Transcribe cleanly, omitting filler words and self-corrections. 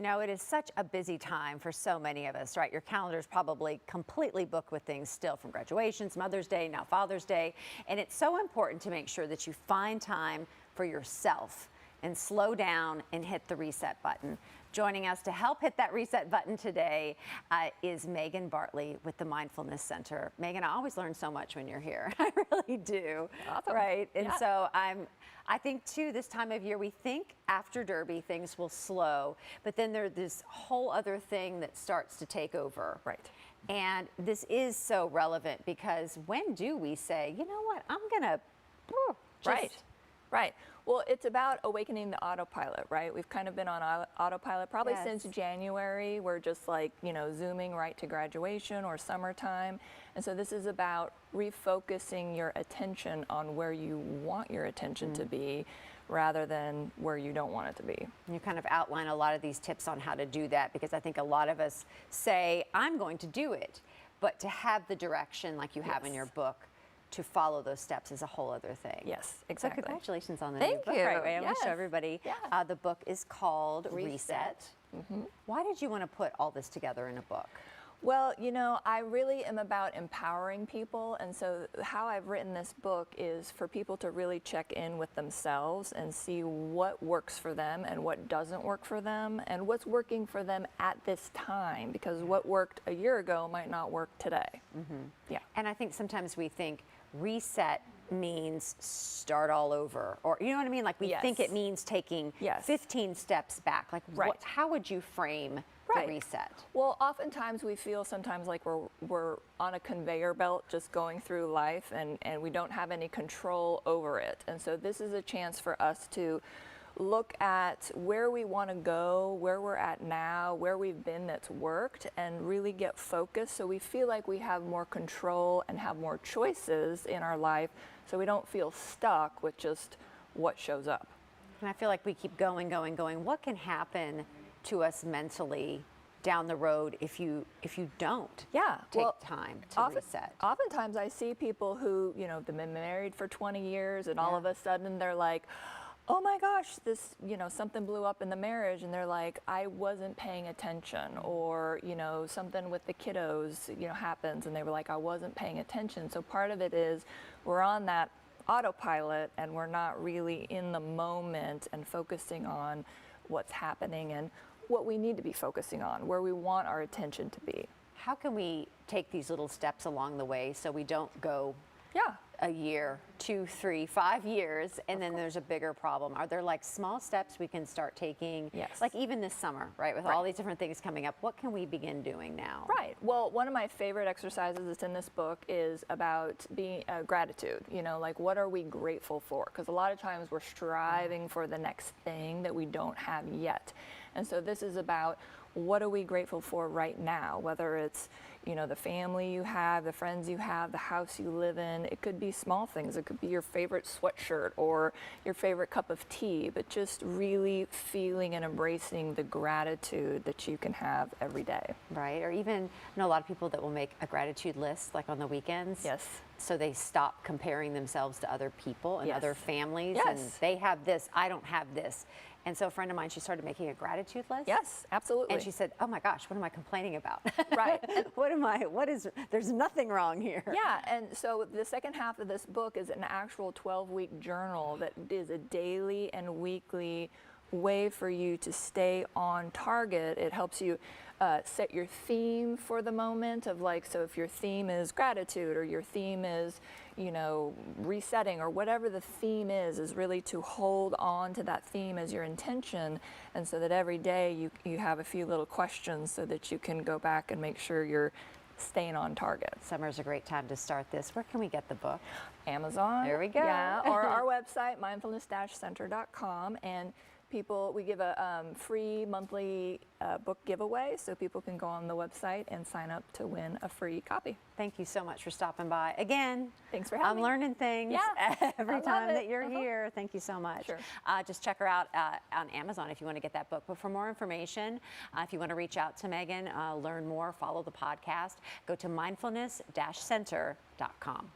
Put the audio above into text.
You know, it is such a busy time for so many of us, right? Your calendar's probably completely booked with things still, from graduations, Mother's Day, now Father's Day. And it's so important to make sure that you find time for yourself and slow down and hit the reset button. Joining us to help hit that reset button today is Megan Bartley with the Mindfulness Center. Megan, I always learn so much when you're here. I really do. Awesome. Right? And Yeah. so I think too, this time of year, we think after Derby things will slow, but then there's this whole other thing that starts to take over. Right. And this is so relevant because when do we say, you know what, I'm gonna just Right. Well, it's about awakening the autopilot, right? We've kind of been on autopilot probably Yes. since January. We're just like, zooming right to graduation or summertime. And so this is about refocusing your attention on where you want your attention to be rather than where you don't want it to be. You kind of outline a lot of these tips on how to do that, because I think a lot of us say, I'm going to do it, but to have the direction like you have in Yes. your book, to follow those steps is a whole other thing. Yes, So exactly. congratulations on the Thank new book. you. Right, I'm going to Yes. show everybody. Yeah. The book is called Reset. Reset. Why did you want to put all this together in a book? Well, I really am about empowering people, and so how I've written this book is for people to really check in with themselves and see what works for them and what doesn't work for them and what's working for them at this time, because what worked a year ago might not work today. Yeah. And I think sometimes we think reset means start all over, or you know what I mean? Like we Yes. think it means taking Yes. 15 steps back. Like Right. how would you frame Right. the reset? Well, oftentimes we feel sometimes like we're on a conveyor belt just going through life, and we don't have any control over it. And so this is a chance for us to look at where we want to go, where we're at now, where we've been that's worked, and really get focused so we feel like we have more control and have more choices in our life, so we don't feel stuck with just what shows up. And I feel like we keep going. What can happen to us mentally down the road if you don't take time to reset? Oftentimes I see people who, they've been married for 20 years and all of a sudden they're like, oh my gosh, this, something blew up in the marriage, and they're like, I wasn't paying attention, or, something with the kiddos, happens, and they were like, I wasn't paying attention. So part of it is we're on that autopilot and we're not really in the moment and focusing on what's happening and what we need to be focusing on, where we want our attention to be. How can we take these little steps along the way so we don't go Yeah. a year, 2, 3, 5 years, and then there's a bigger problem? Are there like small steps we can start taking? Yes. Like even this summer, right? With all these different things coming up, what can we begin doing now? Right. Well, one of my favorite exercises that's in this book is about being gratitude. Like what are we grateful for? Because a lot of times we're striving for the next thing that we don't have yet. And so this is about what are we grateful for right now, whether it's, the family you have, the friends you have, the house you live in. It could be small things. It could be your favorite sweatshirt or your favorite cup of tea, but just really feeling and embracing the gratitude that you can have every day. Right. Or even, I know a lot of people that will make a gratitude list like on the weekends. Yes. So they stop comparing themselves to other people and Yes. other families. Yes. And they have this, I don't have this. And so a friend of mine, she started making a gratitude list. Yes, absolutely. And she said, oh my gosh, what am I complaining about? Right. There's nothing wrong here. Yeah, and so the second half of this book is an actual 12-week journal that is a daily and weekly way for you to stay on target. It helps you set your theme for the moment of so if your theme is gratitude or your theme is, resetting, or whatever the theme is really to hold on to that theme as your intention, and so that every day you have a few little questions so that you can go back and make sure you're staying on target. Summer's a great time to start this. Where can we get the book? Amazon. There we go. Yeah, or our website, mindfulness-center.com, and we give a free monthly book giveaway, so people can go on the website and sign up to win a free copy. Thank you so much for stopping by. Again, thanks for having me. I'm learning things every time that you're here. Thank you so much. Sure. Just check her out on Amazon if you want to get that book. But for more information, if you want to reach out to Megan, learn more, follow the podcast, go to mindfulness-center.com.